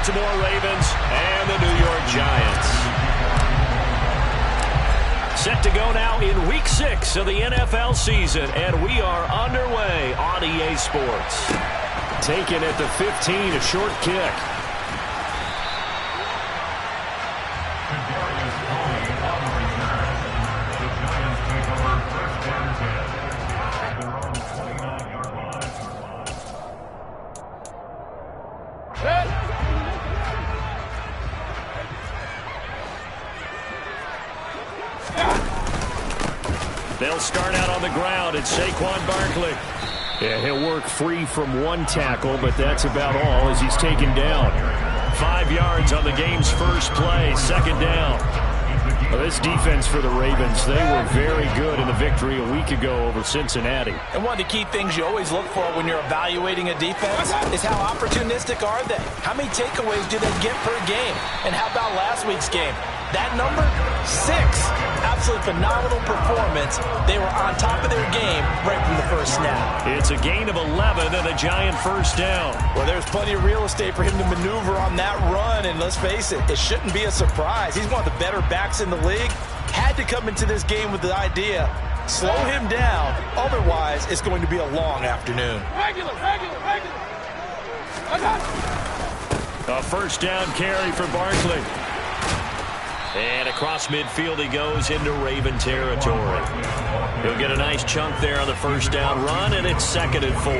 Baltimore Ravens and the New York Giants. Set to go now in Week 6 of the NFL season, and we are underway on EA Sports. Taken at the 15, a short kick. They'll start out on the ground. It's Saquon Barkley. Yeah, he'll work free from one tackle, but that's about all as he's taken down. 5 yards on the game's first play, second down. Well, this defense for the Ravens, they were very good in the victory a week ago over Cincinnati. And one of the key things you always look for when you're evaluating a defense is how opportunistic are they? How many takeaways do they get per game? And how about last week's game? That number, 6. Absolutely phenomenal performance. They were on top of their game right from the first snap. It's a gain of 11 and a Giant first down. Well, there's plenty of real estate for him to maneuver on that run, and let's face it, it shouldn't be a surprise. He's one of the better backs in the league. Had to come into this game with the idea, slow him down, otherwise it's going to be a long afternoon. Regular. A first down carry for Barkley. And across midfield he goes into Raven territory. He'll get a nice chunk there on the first down run, and it's 2nd and 4.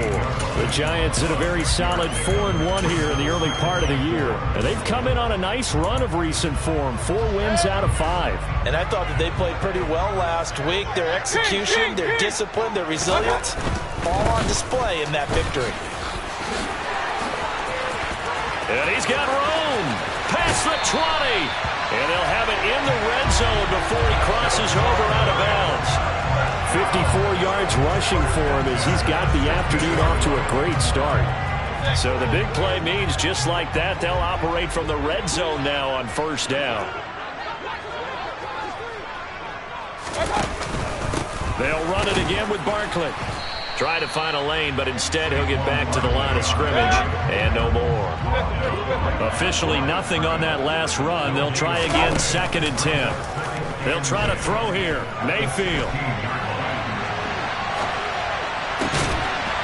The Giants in a very solid 4-1 here in the early part of the year. And they've come in on a nice run of recent form. 4 wins out of 5. And I thought that they played pretty well last week. Their execution, their discipline, their resilience, all on display in that victory. And he's got room. Past the 20. And they'll have it in the red zone before he crosses over out of bounds. 54 yards rushing for him as he's got the afternoon off to a great start. So the big play means just like that, they'll operate from the red zone now on first down. They'll run it again with Barkley. Try to find a lane, but instead he'll get back to the line of scrimmage and no more. Officially nothing on that last run. They'll try again, 2nd and 10. They'll try to throw here. Mayfield.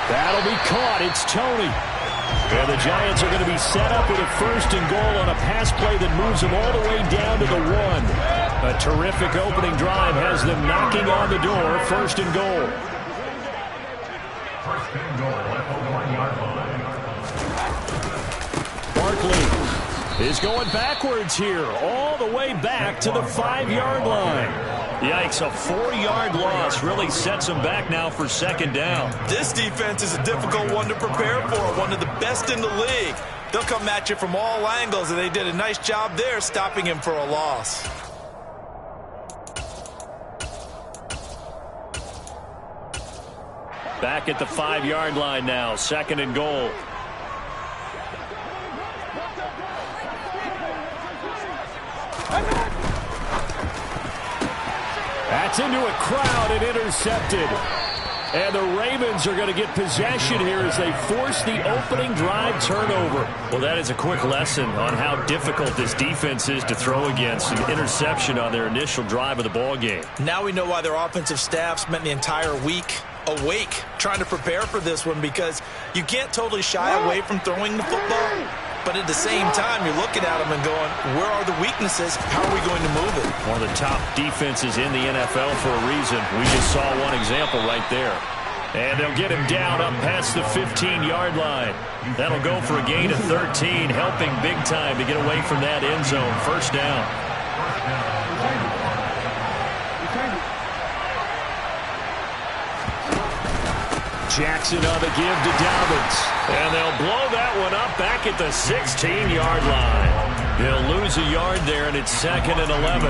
That'll be caught. It's Tony. And the Giants are going to be set up with a 1st and goal on a pass play that moves them all the way down to the 1. A terrific opening drive has them knocking on the door. 1st and goal. Barkley is going backwards here, all the way back to the 5-yard line. Yikes, a 4-yard loss really sets them back now for 2nd down. This defense is a difficult one to prepare for, one of the best in the league. They'll come at you from all angles, and they did a nice job there stopping him for a loss. Back at the 5-yard line now, 2nd and goal. That's into a crowd and intercepted. And the Ravens are going to get possession here as they force the opening drive turnover. Well, that is a quick lesson on how difficult this defense is to throw against. An interception on their initial drive of the ball game. Now we know why their offensive staff spent the entire week awake trying to prepare for this one, because you can't totally shy away from throwing the football. But at the same time, you're looking at them and going, where are the weaknesses? How are we going to move it? One of the top defenses in the NFL for a reason. We just saw one example right there. And they'll get him down up past the 15-yard line. That'll go for a gain of 13, helping big time to get away from that end zone. 1st down. Jackson on the give to Dobbins. And they'll blow that one up back at the 16-yard line. They'll lose a yard there, and it's 2nd and 11.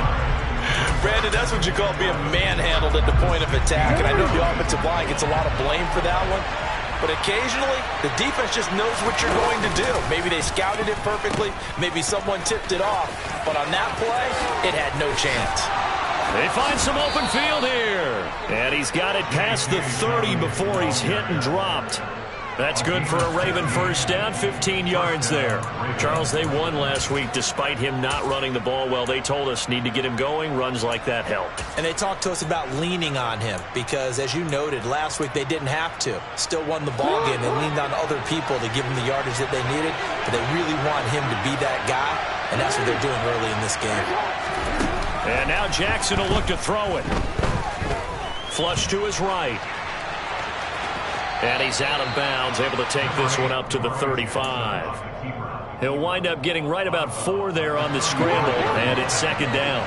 Brandon, that's what you call being manhandled at the point of attack. And I know the offensive line gets a lot of blame for that one. But occasionally, the defense just knows what you're going to do. Maybe they scouted it perfectly. Maybe someone tipped it off. But on that play, it had no chance. They find some open field here. And he's got it past the 30 before he's hit and dropped. That's good for a Raven first down, 15 yards there. Charles, they won last week despite him not running the ball well. They told us need to get him going. Runs like that help. And they talked to us about leaning on him because, as you noted, last week they didn't have to. Still won the ball game. They leaned on other people to give him the yardage that they needed, but they really want him to be that guy, and that's what they're doing early in this game. And now Jackson will look to throw it. Flush to his right. And he's out of bounds, able to take this one up to the 35. He'll wind up getting right about 4 there on the scramble, and it's second down.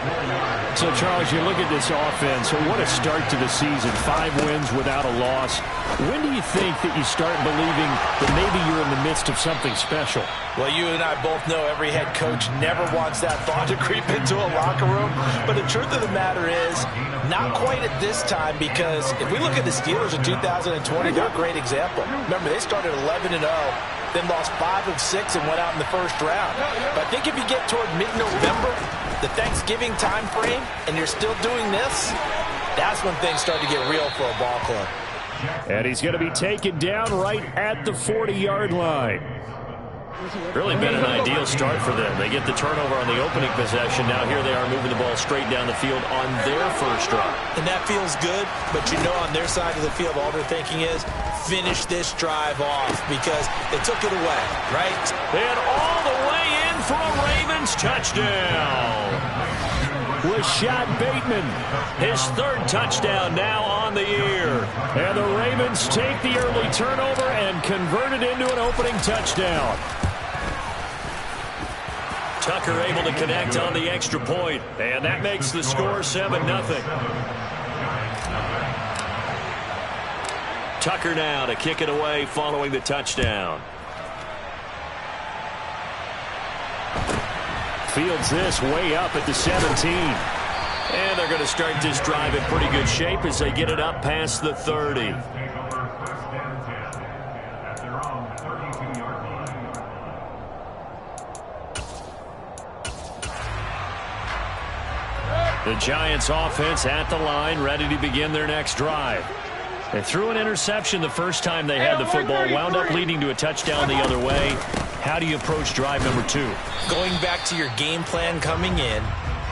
So, Charles, you look at this offense, so what a start to the season. 5 wins without a loss. When do you think that you start believing that maybe you're in the midst of something special? Well, you and I both know every head coach never wants that thought to creep into a locker room. But the truth of the matter is, not quite at this time, because if we look at the Steelers in 2020, they're a great example. Remember, they started 11-0. Then lost 5 of 6 and went out in the first round. But I think if you get toward mid-November, the Thanksgiving time frame, and you're still doing this, that's when things start to get real for a ball club. And he's going to be taken down right at the 40-yard line. Really been an ideal start for them. They get the turnover on the opening possession. Now here they are moving the ball straight down the field on their first drive. And that feels good, but you know on their side of the field, all they're thinking is finish this drive off because they took it away, right? And all the way in for a Ravens touchdown. Rashad Bateman, his 3rd touchdown now on the year. And the Ravens take the early turnover and convert it into an opening touchdown. Tucker able to connect on the extra point, and that makes the score 7-0. Tucker now to kick it away following the touchdown. Fields this way up at the 17. And they're going to start this drive in pretty good shape as they get it up past the 30. The Giants offense at the line, ready to begin their next drive. They threw an interception the first time they had the football, wound up leading to a touchdown the other way. How do you approach drive number 2? Going back to your game plan coming in,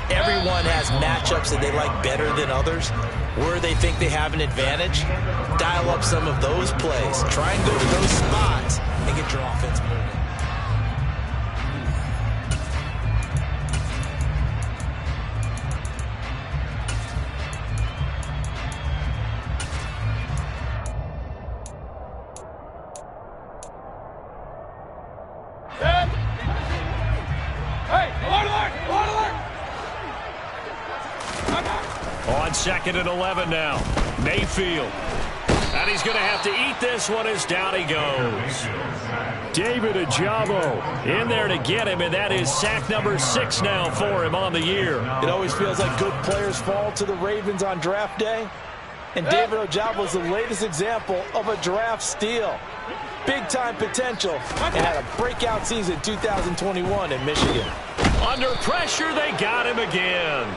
everyone has matchups that they like better than others. Where they think they have an advantage, dial up some of those plays. Try and go to those spots and get your offense moving. On 2nd and 11 now. Mayfield. And he's going to have to eat this one as down he goes. David Ojabo in there to get him, and that is sack number 6 now for him on the year. It always feels like good players fall to the Ravens on draft day. And David Ojabo is the latest example of a draft steal. Big-time potential and had a breakout season 2021 in Michigan. Under pressure, they got him again.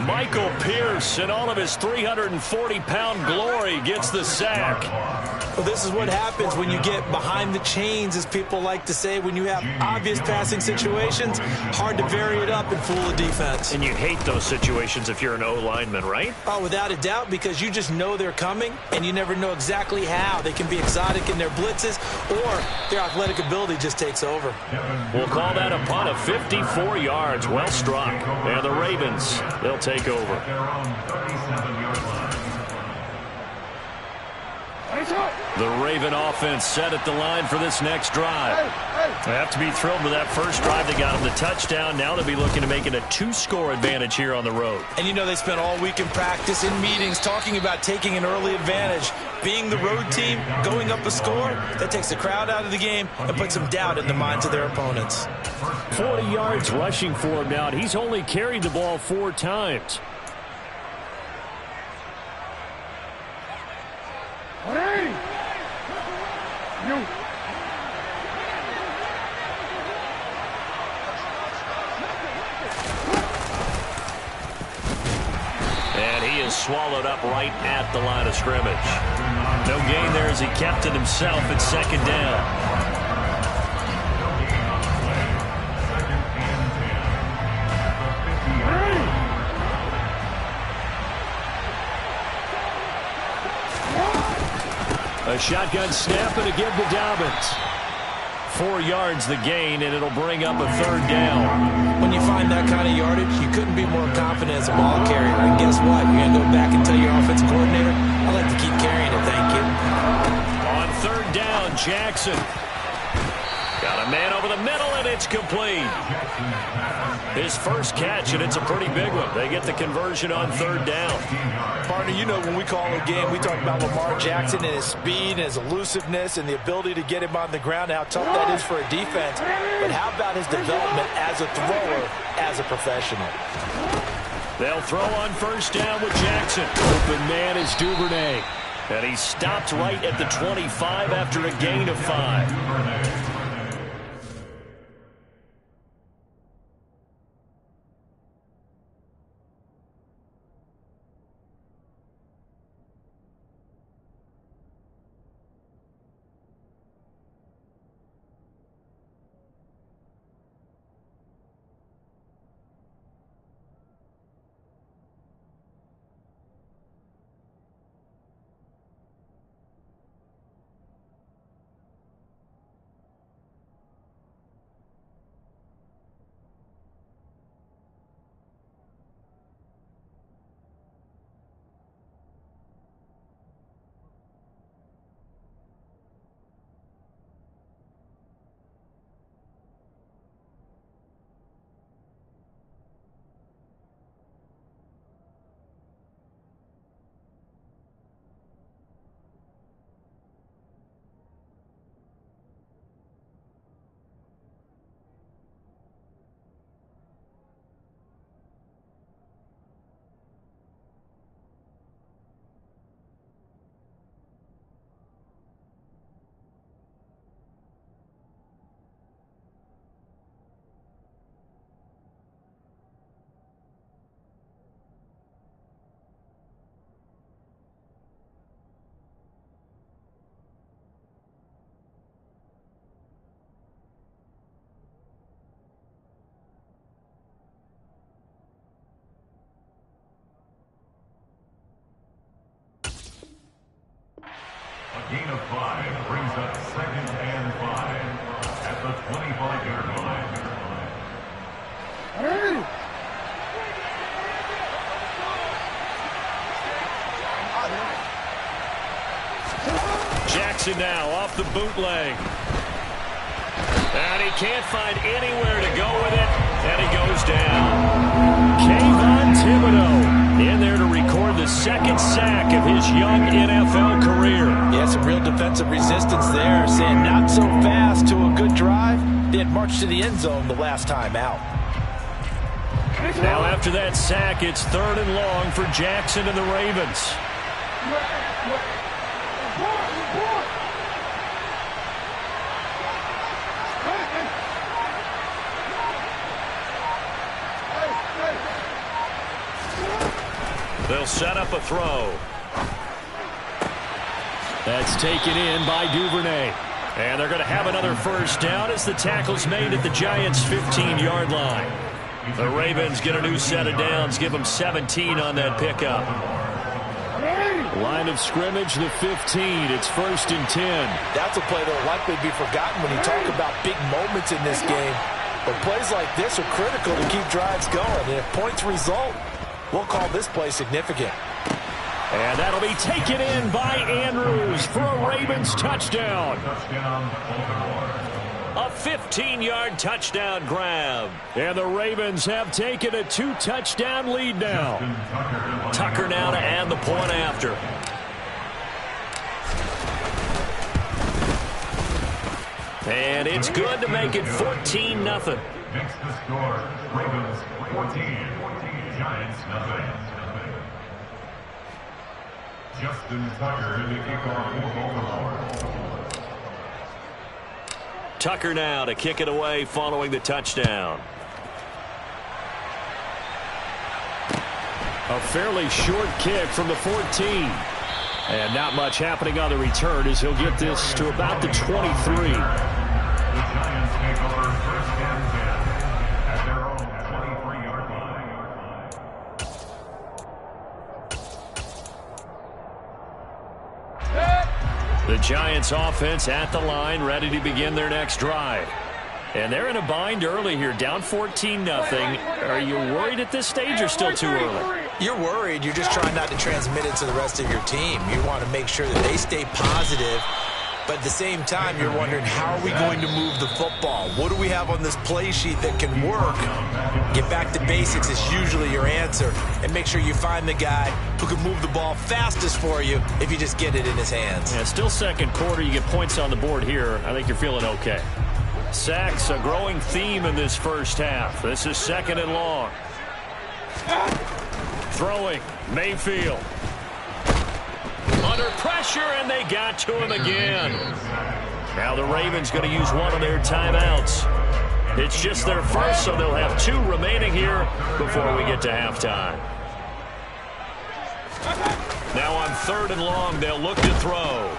Michael Pierce, in all of his 340-pound glory, gets the sack. Well, this is what happens when you get behind the chains, as people like to say. When you have obvious passing situations, hard to vary it up and fool a defense. And you hate those situations if you're an O-lineman, right? Oh, without a doubt, because you just know they're coming, and you never know exactly how. They can be exotic in their blitzes, or their athletic ability just takes over. We'll call that a punt of 54 yards. Well struck. And the Ravens, they'll take over. The Raven offense set at the line for this next drive. They have to be thrilled with that first drive. They got them the touchdown. Now they'll be looking to make it a 2-score advantage here on the road. And you know they spent all week in practice, in meetings, talking about taking an early advantage. Being the road team, going up a score, that takes the crowd out of the game and puts some doubt in the minds of their opponents. 40 yards rushing for him now, and he's only carried the ball 4 times. And he is swallowed up right at the line of scrimmage. No gain there as he kept it himself at second down. A shotgun snap and a give to Dobbins. 4 yards the gain, and it'll bring up a third down. When you find that kind of yardage, you couldn't be more confident as a ball carrier. And guess what? You're going to go back and tell your offensive coordinator, I'd like to keep carrying it, thank you. On third down, Jackson. Got a man over the middle, and it's complete. His first catch, and it's a pretty big one. They get the conversion on third down. Partner, you know when we call a game, we talk about Lamar Jackson and his speed and his elusiveness and the ability to get him on the ground, how tough that is for a defense. But how about his development as a thrower, as a professional? They'll throw on first down with Jackson. Open man is Duvernay. And he stopped right at the 25 after a gain of 5. A gain of 5 brings up 2nd and 5 at the 25-yard line. Jackson now off the bootleg. And he can't find anywhere to go with it. And he goes down. Kayvon Thibodeaux in there to record the second sack of his young NFL career. Yeah, some real defensive resistance there, saying not so fast to a good drive. They had marched to the end zone the last time out. Now after that sack, it's 3rd and long for Jackson and the Ravens. They'll set up a throw. That's taken in by Duvernay. And they're going to have another first down as the tackle's made at the Giants' 15-yard line. The Ravens get a new set of downs, give them 17 on that pickup. Line of scrimmage, the 15. It's 1st and 10. That's a play that will likely be forgotten when you talk about big moments in this game. But plays like this are critical to keep drives going. And if points result, we'll call this play significant. And that'll be taken in by Andrews for a Ravens touchdown. A 15-yard touchdown grab. And the Ravens have taken a 2-touchdown lead now. Tucker now to add the point after. And it's good to make it 14-0. Next to score, Ravens 14, Giants nothing. Justin Tucker in the kickoff for Baltimore. Tucker now to kick it away following the touchdown. A fairly short kick from the 14. And not much happening on the return as he'll get this to about the 23. The Giants take over first and 10 at their own 23-yard line. The Giants offense at the line, ready to begin their next drive. And they're in a bind early here, down 14-0. Are you worried at this stage or still too early? You're worried. You're just trying not to transmit it to the rest of your team. You want to make sure that they stay positive. But at the same time, you're wondering, how are we going to move the football? What do we have on this play sheet that can work? Get back to basics is usually your answer. And make sure you find the guy who can move the ball fastest for you if you just get it in his hands. Yeah, still second quarter. You get points on the board here. I think you're feeling okay. Sacks, a growing theme in this first half. This is second and long. Throwing, Mayfield. Under pressure, and they got to him again. Now the Ravens going to use one of their timeouts. It's just their first, so they'll have 2 remaining here before we get to halftime. Now on third and long, they'll look to throw.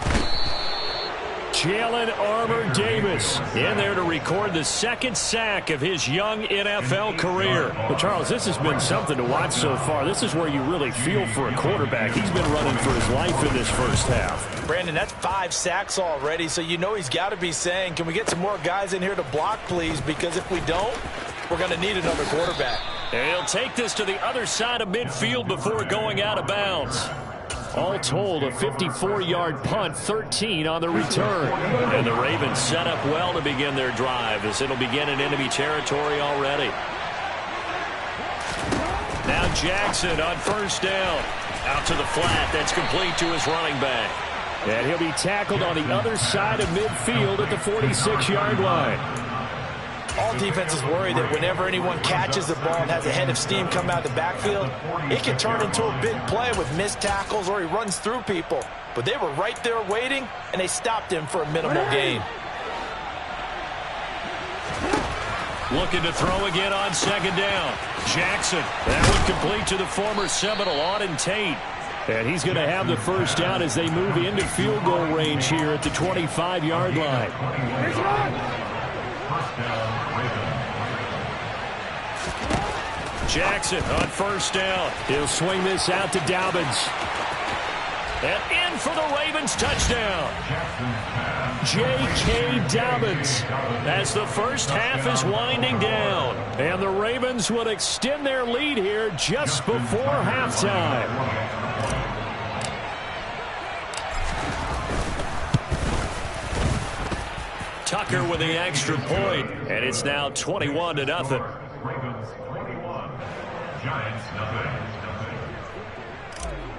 Jalen Armour-Davis in there to record the second sack of his young NFL career. Well, Charles, this has been something to watch so far. This is where you really feel for a quarterback. He's been running for his life in this first half. Brandon, that's 5 sacks already, so you know he's got to be saying, can we get some more guys in here to block, please? Because if we don't, we're going to need another quarterback. And he'll take this to the other side of midfield before going out of bounds. All told, a 54-yard punt, 13 on the return. And the Ravens set up well to begin their drive as it'll begin in enemy territory already. Now Jackson on first down. Out to the flat. That's complete to his running back. And he'll be tackled on the other side of midfield at the 46-yard line. All defenses worry that whenever anyone catches the ball and has a head of steam come out of the backfield, it can turn into a big play with missed tackles or he runs through people. But they were right there waiting, and they stopped him for a minimal gain. Looking to throw again on second down. Jackson. That one complete to the former Seminole, Auden Tate. And he's going to have the first down as they move into field goal range here at the 25-yard line. Jackson on first down. He'll swing this out to Dobbins. And in for the Ravens touchdown. J.K. Dobbins. As the first half is winding down. And the Ravens will extend their lead here just before halftime. Tucker with the extra point, and it's now 21-0. Ravens 21, Giants nothing.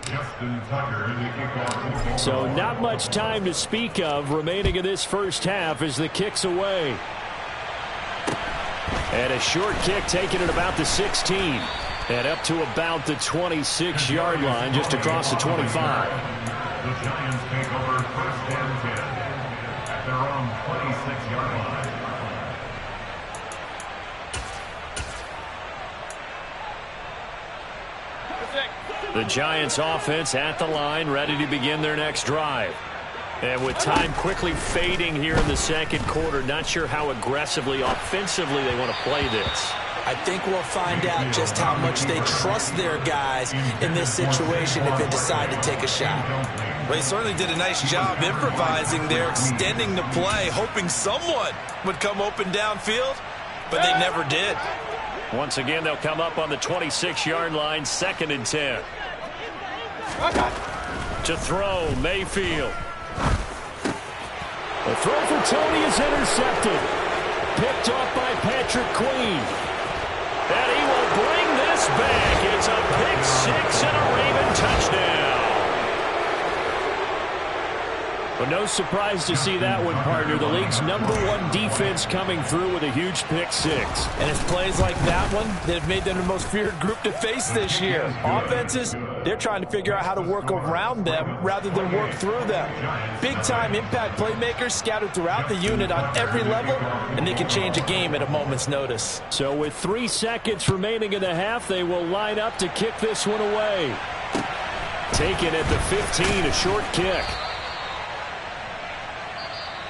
Justin Tucker in the kickoff. So not much time to speak of remaining in this first half as the kick's away. And a short kick taken at about the 16. And up to about the 26-yard line, just across the 25. The Giants take over first and 10 at their own 26-yard line. The Giants offense at the line, ready to begin their next drive. And with time quickly fading here in the second quarter, not sure how aggressively, offensively they want to play this. I think we'll find out just how much they trust their guys in this situation if they decide to take a shot. Well, they certainly did a nice job improvising there, extending the play, hoping someone would come open downfield, but they never did. Once again, they'll come up on the 26-yard line, 2nd and 10. To throw, Mayfield. The throw for Tony is intercepted. Picked off by Patrick Queen. And he will bring this back. It's a pick six and a Raven touchdown. But no surprise to see that one, partner. The league's #1 defense coming through with a huge pick six. And it's plays like that one that have made them the most feared group to face this year. Offenses, they're trying to figure out how to work around them rather than work through them. Big-time impact playmakers scattered throughout the unit on every level, and they can change a game at a moment's notice. So with 3 seconds remaining in the half, they will line up to kick this one away. Taken at the 15, a short kick.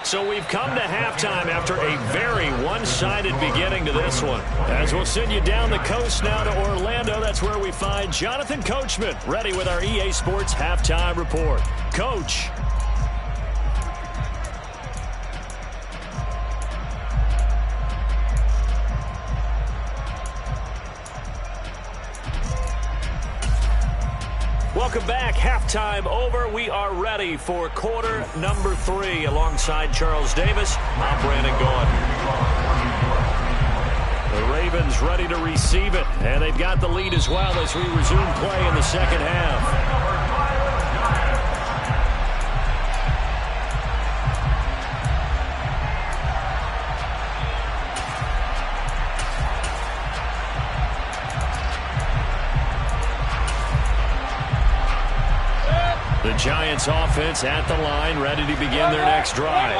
So we've come to halftime after a very one-sided beginning to this one. As we'll send you down the coast now to Orlando, that's where we find Jonathan Coachman, ready with our EA Sports Halftime Report. Coach. Welcome back. Halftime over. We are ready for quarter number 3. Alongside Charles Davis, I'm Brandon Gaudin. The Ravens ready to receive it, and they've got the lead as well as we resume play in the second half. The Giants offense at the line, ready to begin their next drive.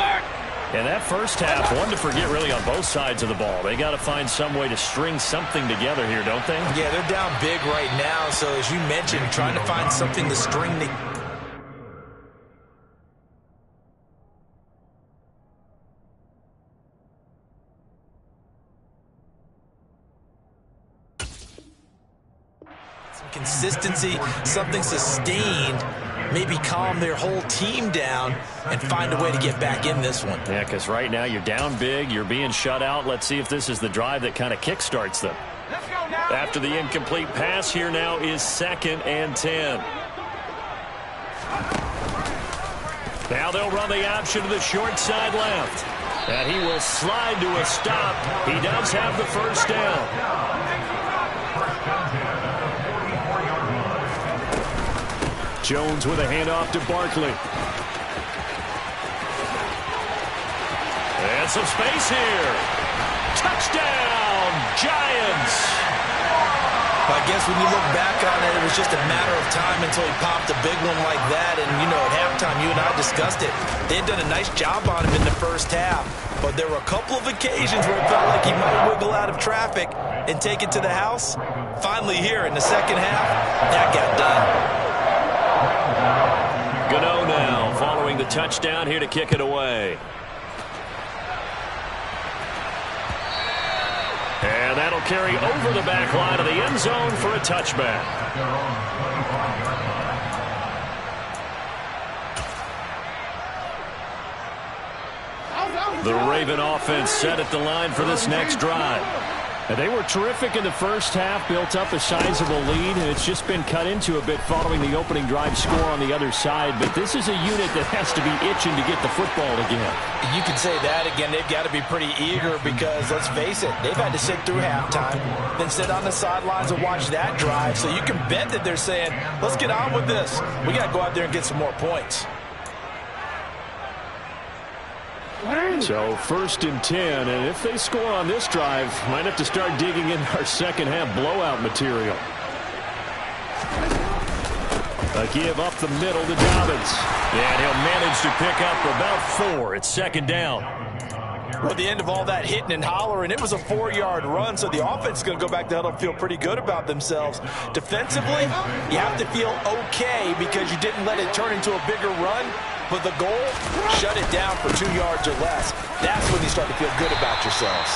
And that first half, one to forget really on both sides of the ball. They got to find some way to string something together here, don't they? Yeah, they're down big right now, so as you mentioned, trying to find something to string together. Consistency, something sustained, maybe calm their whole team down and find a way to get back in this one. Yeah, because right now you're down big, you're being shut out. Let's see if this is the drive that kind of kickstarts them. After the incomplete pass, here now is 2nd and 10. Now they'll run the option to the short side left. And he will slide to a stop. He does have the first down. Jones with a handoff to Barkley. And some space here. Touchdown, Giants. I guess when you look back on it, it was just a matter of time until he popped a big one like that. And, you know, at halftime, you and I discussed it. They had done a nice job on him in the first half. But there were a couple of occasions where it felt like he might wiggle out of traffic and take it to the house. Finally here in the second half, that got done. Gano now following the touchdown here to kick it away. And that'll carry over the back line of the end zone for a touchback. The Raven offense set at the line for this next drive. And they were terrific in the first half, built up a sizable lead, and it's just been cut into a bit following the opening drive score on the other side. But this is a unit that has to be itching to get the football again. You can say that again. They've got to be pretty eager because, let's face it, they've had to sit through halftime, then sit on the sidelines and watch that drive. So you can bet that they're saying, let's get on with this. We got to go out there and get some more points. So 1st and 10, and if they score on this drive, might have to start digging in our second half blowout material. A give up the middle to Dobbins. And he'll manage to pick up about 4. It's 2nd down. Well, at the end of all that hitting and hollering, it was a 4-yard run, so the offense is going to go back to huddle and feel pretty good about themselves. Defensively, you have to feel okay because you didn't let it turn into a bigger run. But the goal, shut it down for 2 yards or less. That's when you start to feel good about yourselves.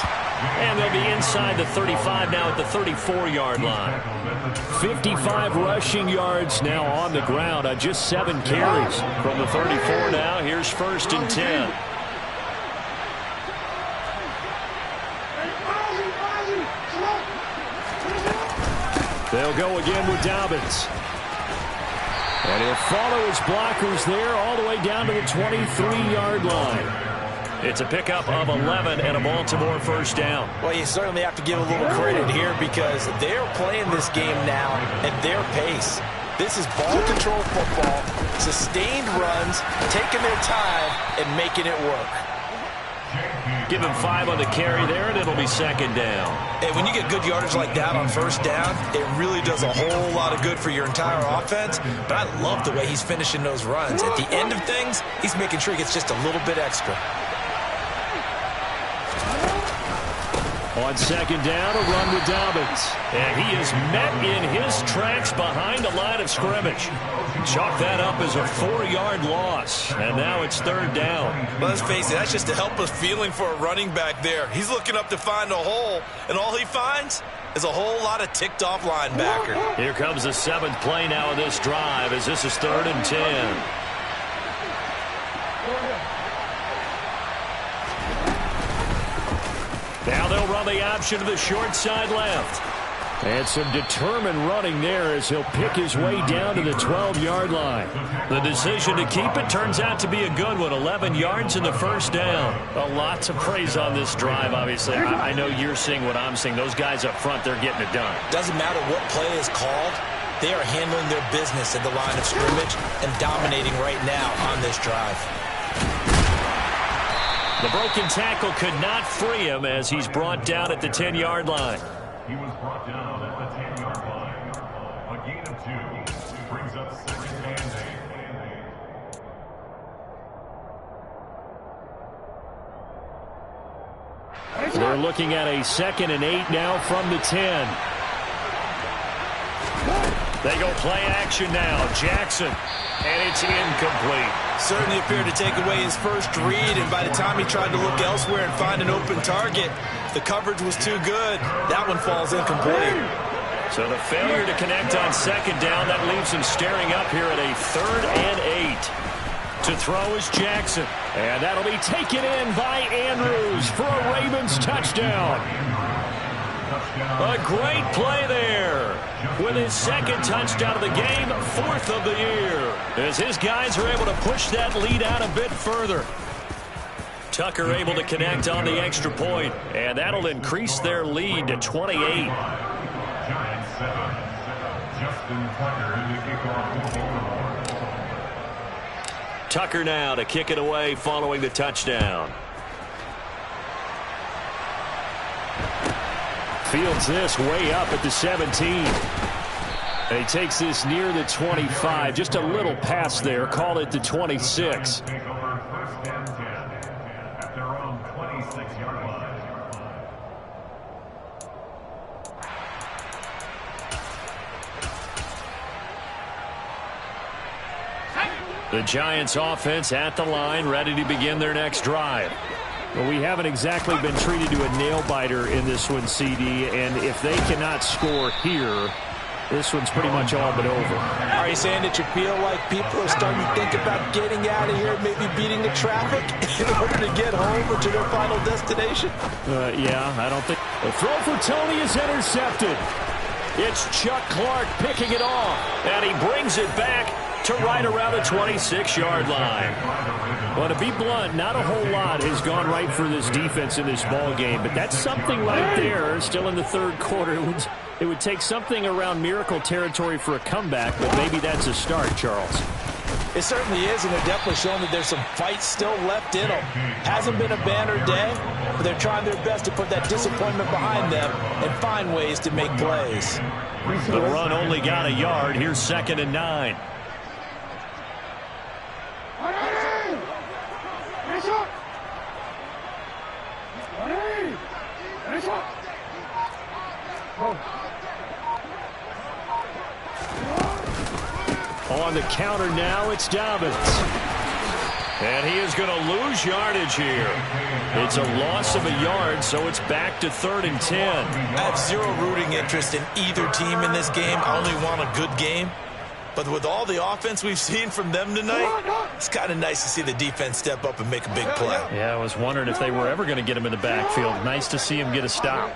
And they'll be inside the 35 now at the 34-yard line. 55 rushing yards now on the ground on just 7 carries. From the 34 now, here's 1st and 10. They'll go again with Dobbins. And he'll follow his blockers there all the way down to the 23-yard line. It's a pickup of 11 and a Baltimore first down. Well, you certainly have to give a little credit here because they're playing this game now at their pace. This is ball control football. Sustained runs, taking their time, and making it work. Give him 5 on the carry there, and it'll be second down. Hey, when you get good yardage like that on first down, it really does a whole lot of good for your entire offense. But I love the way he's finishing those runs. At the end of things, he's making sure he gets just a little bit extra. On second down, a run with Dobbins. And he is met in his tracks behind the line of scrimmage. Chalk that up as a 4-yard loss. And now it's third down. Well, let's face it, that's just a helpless feeling for a running back there. He's looking up to find a hole, and all he finds is a whole lot of ticked-off linebacker. Here comes the 7th play now of this drive as this is 3rd and 10. Now they'll run the option to the short side left. And some determined running there as he'll pick his way down to the 12-yard line. The decision to keep it turns out to be a good one. 11 yards in the first down. A lot to praise on this drive, obviously. I know you're seeing what I'm seeing. Those guys up front, they're getting it done. Doesn't matter what play is called. They are handling their business at the line of scrimmage and dominating right now on this drive. The broken tackle could not free him as he's brought down at the 10-yard line. He was brought down at the 10-yard line. A gain of 2 brings up 2nd and 8. They're looking at a 2nd and 8 now from the 10. They go play action now. Jackson. And it's incomplete. Certainly appeared to take away his first read, and by the time he tried to look elsewhere and find an open target, the coverage was too good. That one falls incomplete. So the failure to connect on second down, that leaves him staring up here at a 3rd and 8. To throw is Jackson. And that'll be taken in by Andrews for a Ravens touchdown. A great play there. With his 2nd touchdown of the game, 4th of the year. As his guys are able to push that lead out a bit further. Tucker able to connect on the extra point, and that'll increase their lead to 28. Giants 7. Justin Tucker in the kickoff. Tucker now to kick it away following the touchdown. Fields this way up at the 17. And he takes this near the 25. Just a little pass there. Call it the 26. Take over 1st and 10 at their own 26-yard line. The Giants offense at the line, ready to begin their next drive. Well, we haven't exactly been treated to a nail-biter in this one, CD, and if they cannot score here, this one's pretty much all but over. Are you saying that you feel like people are starting to think about getting out of here, maybe beating the traffic in order to get home or to their final destination? Yeah, I don't think. The throw for Tony is intercepted. It's Chuck Clark picking it off, and he brings it back to right around the 26-yard line. Well, to be blunt, not a whole lot has gone right for this defense in this ball game, but that's something right there. Still in the 3rd quarter, it would take something around miracle territory for a comeback, but maybe that's a start, Charles. It certainly is, and they're definitely showing that there's some fight still left in them. Hasn't been a banner day, but they're trying their best to put that disappointment behind them and find ways to make plays. The run only got a yard. Here's 2nd and 9. On the counter now, it's Dobbins. And he is going to lose yardage here. It's a loss of a yard, so it's back to 3rd and 10. I have zero rooting interest in either team in this game. I only want a good game. But with all the offense we've seen from them tonight, it's kind of nice to see the defense step up and make a big play. Yeah, I was wondering if they were ever going to get him in the backfield. Nice to see him get a stop.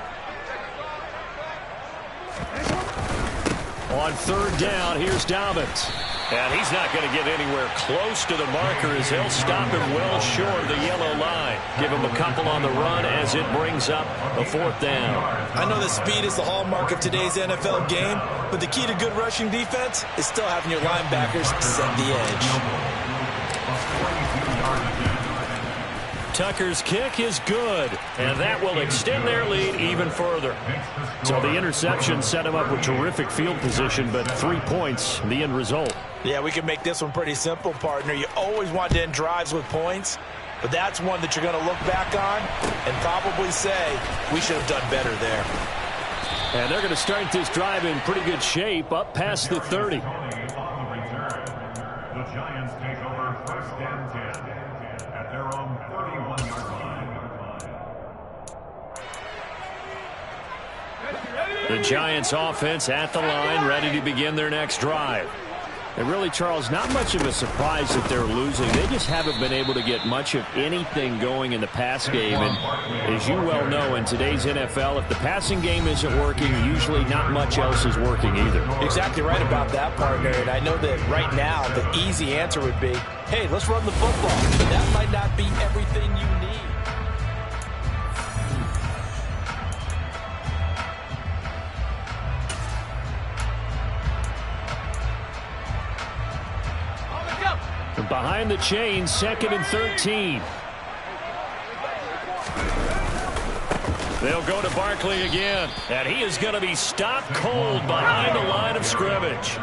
On 3rd down, here's Dobbins. And he's not going to get anywhere close to the marker as he'll stop him well short of the yellow line. Give him a couple on the run as it brings up a 4th down. I know that speed is the hallmark of today's NFL game, but the key to good rushing defense is still having your linebackers set the edge. Tucker's kick is good, and that will extend their lead even further. So the interception set him up with terrific field position, but 3 points, the end result. Yeah, we can make this one pretty simple, partner. You always want to end drives with points, but that's one that you're going to look back on and probably say, we should have done better there. And they're going to start this drive in pretty good shape, up past the 30. The Giants take over 1st and 10 at their own 31-yard line. The Giants offense at the line, ready to begin their next drive. And really, Charles, not much of a surprise that they're losing. They just haven't been able to get much of anything going in the pass game. And as you well know, in today's NFL, if the passing game isn't working, usually not much else is working either. Exactly right about that, partner. And I know that right now the easy answer would be, hey, let's run the football. But that might not be everything you need. Behind the chains, 2nd and 13. They'll go to Barkley again, and he is going to be stopped cold behind the line of scrimmage.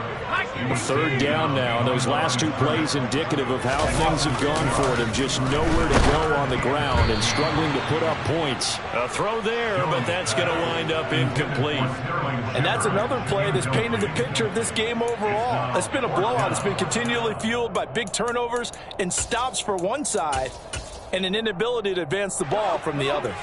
3rd down now, and those last 2 plays indicative of how things have gone for them. Just nowhere to go on the ground and struggling to put up points. A throw there, but that's going to wind up incomplete. And that's another play that's painted the picture of this game overall. It's been a blowout. It's been continually fueled by big turnovers and stops for one side and an inability to advance the ball from the other.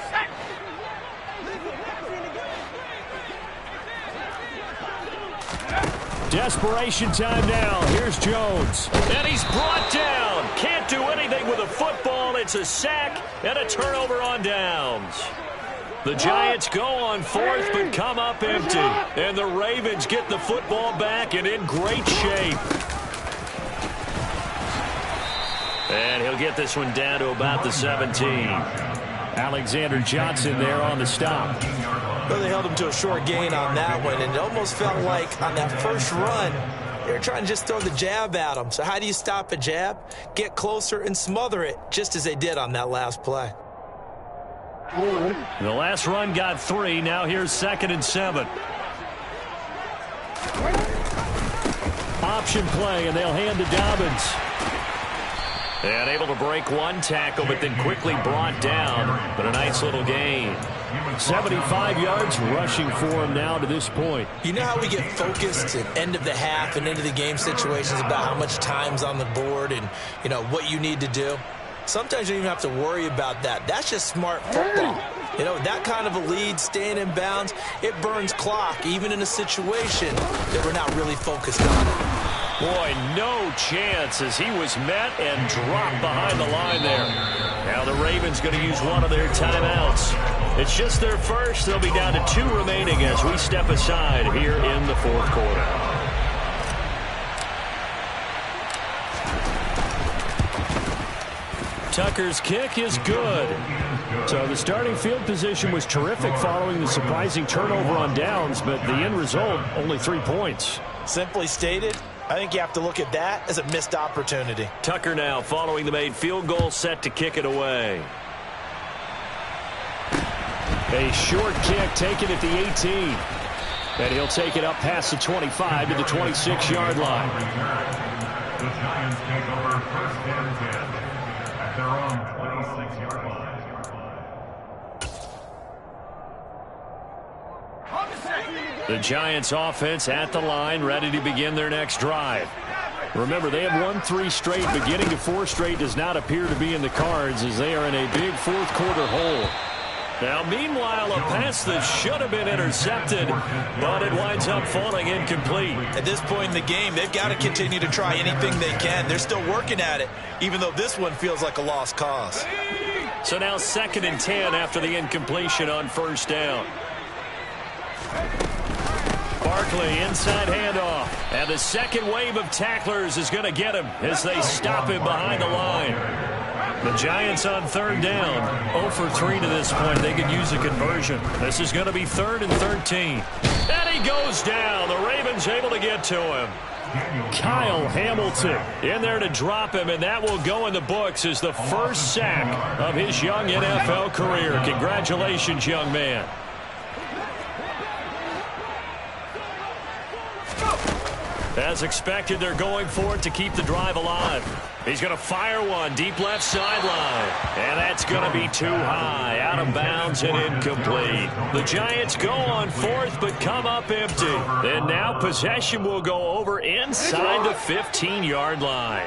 Desperation time now. Here's Jones. And he's brought down. Can't do anything with a football. It's a sack and a turnover on downs. The Giants go on 4th but come up empty. And the Ravens get the football back and in great shape. And he'll get this one down to about the 17. Alexander Johnson there on the stop. Well, they held him to a short gain on that one, and it almost felt like on that first run, they were trying to just throw the jab at him. So how do you stop a jab? Get closer and smother it, just as they did on that last play. The last run got 3. Now here's 2nd and 7. Option play, and they'll hand to Dobbins. And able to break one tackle, but then quickly brought down. But a nice little gain. 75 yards rushing for him now to this point. You know how we get focused at end of the half and into the game situations about how much time's on the board and, you know, what you need to do? Sometimes you don't even have to worry about that. That's just smart football. You know, that kind of a lead, staying in bounds, it burns clock, even in a situation that we're not really focused on it. Boy, no chance as he was met and dropped behind the line there. Now the Ravens going to use one of their timeouts. It's just their first. They'll be down to 2 remaining as we step aside here in the 4th quarter. Tucker's kick is good. So the starting field position was terrific following the surprising turnover on downs, but the end result, only 3 points. Simply stated, I think you have to look at that as a missed opportunity. Tucker now following the made field goal, set to kick it away. A short kick taken at the 18. And he'll take it up past the 25 to the 26-yard line. The Giants take over 1st and 10 at their own 26-yard line. The Giants offense at the line, ready to begin their next drive. Remember, they have won 3 straight. Beginning to 4 straight does not appear to be in the cards as they are in a big 4th quarter hole. Now, meanwhile, a pass that should have been intercepted, but it winds up falling incomplete. At this point in the game, they've got to continue to try anything they can. They're still working at it, even though this one feels like a lost cause. So now 2nd and 10 after the incompletion on 1st down. Barkley inside handoff. And the second wave of tacklers is going to get him as they stop him behind the line. The Giants on third down. 0 for 3 to this point. They could use a conversion. This is going to be 3rd and 13. And he goes down. The Ravens able to get to him. Kyle Hamilton in there to drop him, and that will go in the books as the first sack of his young NFL career. Congratulations, young man. As expected, they're going for it to keep the drive alive. He's going to fire one deep left sideline. And that's going to be too high, out of bounds and incomplete. The Giants go on 4th but come up empty. And now possession will go over inside the 15-yard line.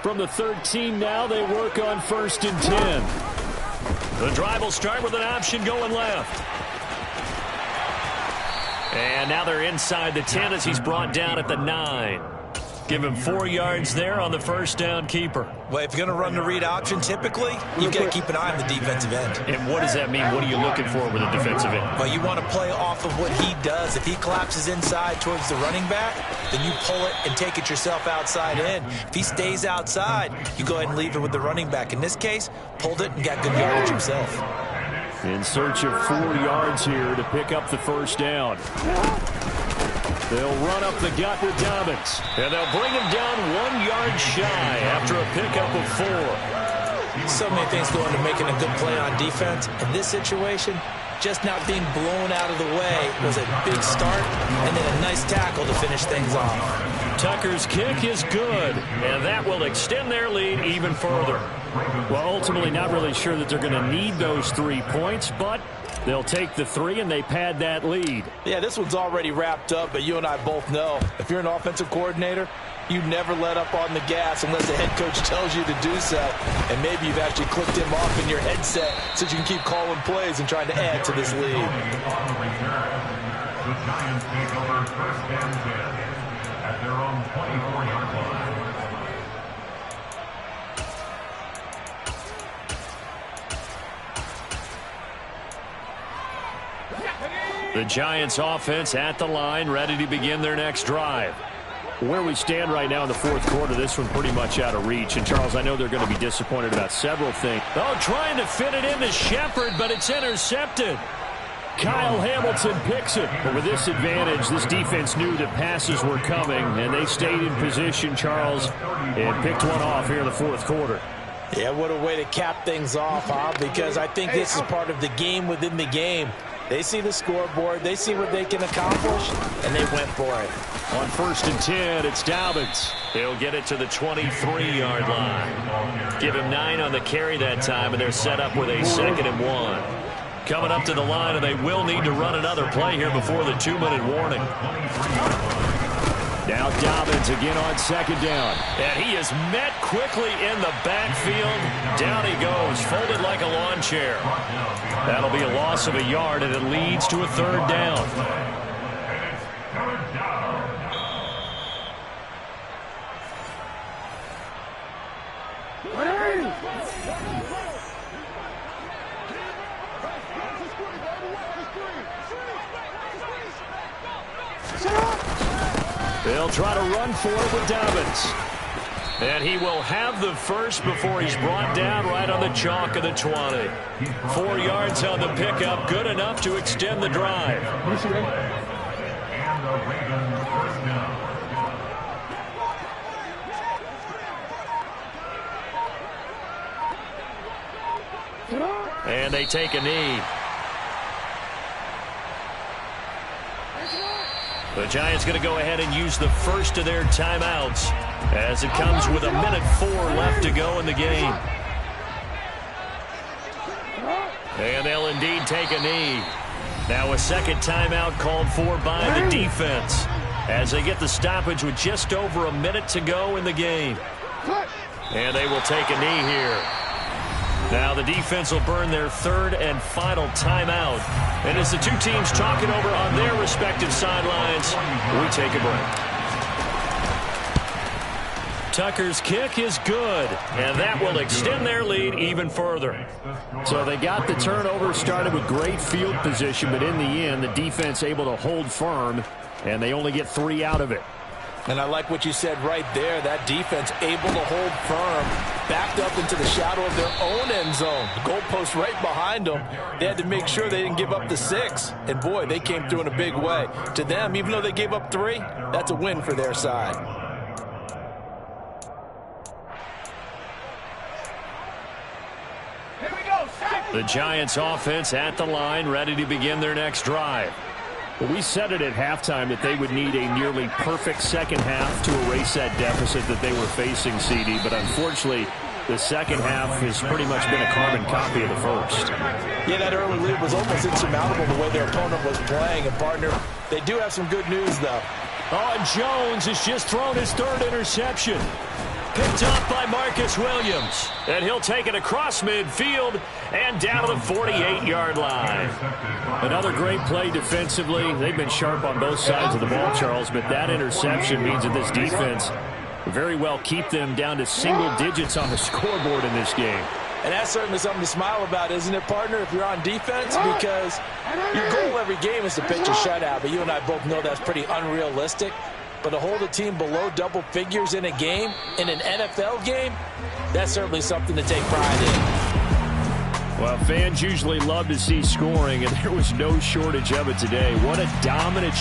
From the 13 now, they work on 1st and 10. The drive will start with an option going left. And now they're inside the 10 as he's brought down at the 9. Give him 4 yards there on the first down keeper. Well, if you're going to run the read option, typically, you've got to keep an eye on the defensive end. And what does that mean? What are you looking for with a defensive end? Well, you want to play off of what he does. If he collapses inside towards the running back, then you pull it and take it yourself outside in. If he stays outside, you go ahead and leave it with the running back. In this case, pulled it and got good yardage himself. In search of 4 yards here to pick up the first down. They'll run up the gut with Dobbins. And they'll bring him down 1 yard shy after a pickup of 4. So many things go into making a good play on defense. In this situation, just not being blown out of the way was a big start, and then a nice tackle to finish things off. Tucker's kick is good, and that will extend their lead even further. Well, ultimately not really sure that they're going to need those 3 points, but they'll take the 3 and they pad that lead. Yeah, this one's already wrapped up, but you and I both know if you're an offensive coordinator, you never let up on the gas unless the head coach tells you to do so. And maybe you've actually clicked him off in your headset so you can keep calling plays and trying to add to this lead. On the return, the Giants take over 1st and 10 at their own 24-yard line. The Giants offense at the line, ready to begin their next drive. Where we stand right now in the 4th quarter, this one pretty much out of reach. And, Charles, I know they're going to be disappointed about several things. Oh, trying to fit it into Shepard, but it's intercepted. Kyle Hamilton picks it. But with this advantage, this defense knew that passes were coming, and they stayed in position, Charles, and picked one off here in the 4th quarter. Yeah, what a way to cap things off, huh? Because I think this is part of the game within the game. They see the scoreboard, they see what they can accomplish, and they went for it. On 1st and 10, it's Dobbins. He'll get it to the 23-yard line. Give him 9 on the carry that time, and they're set up with a 2nd and 1. Coming up to the line, and they will need to run another play here before the 2-minute warning. Now Dobbins again on 2nd down. And he is met quickly in the backfield. Down he goes, folded like a lawn chair. That'll be a loss of a yard, and it leads to a 3rd down. They'll try to run for it with Dobbins. And he will have the first before he's brought down right on the chalk of the 20. 4 yards on the pickup, good enough to extend the drive. And they take a knee. The Giants going to go ahead and use the first of their timeouts as it comes with 1:04 left to go in the game. And they'll indeed take a knee. Now a second timeout called for by the defense as they get the stoppage with just over a minute to go in the game. And they will take a knee here. Now the defense will burn their 3rd and final timeout. And as the two teams talk it over on their respective sidelines, we take a break. Tucker's kick is good, and that will extend their lead even further. So they got the turnover, started with great field position, but in the end, the defense able to hold firm, and they only get 3 out of it. And I like what you said right there. That defense able to hold firm, backed up into the shadow of their own end zone. The goalpost right behind them. They had to make sure they didn't give up the 6. And, boy, they came through in a big way. To them, even though they gave up 3, that's a win for their side. The Giants offense at the line, ready to begin their next drive. Well, we said it at halftime that they would need a nearly perfect second half to erase that deficit that they were facing, CD. But unfortunately, the second half has pretty much been a carbon copy of the first. Yeah, that early lead was almost insurmountable the way their opponent was playing. And, partner, they do have some good news, though. Oh, and Jones has just thrown his 3rd interception. Picked up by Marcus Williams. And he'll take it across midfield and down to the 48-yard line. Another great play defensively. They've been sharp on both sides of the ball, Charles, but that interception means that this defense very well keep them down to single digits on the scoreboard in this game. And that's certainly something to smile about, isn't it, partner, if you're on defense? Because your goal every game is to pitch a shutout, but you and I both know that's pretty unrealistic. But to hold a team below double figures in a game, in an NFL game, that's certainly something to take pride in. Well, fans usually love to see scoring, and there was no shortage of it today. What a dominant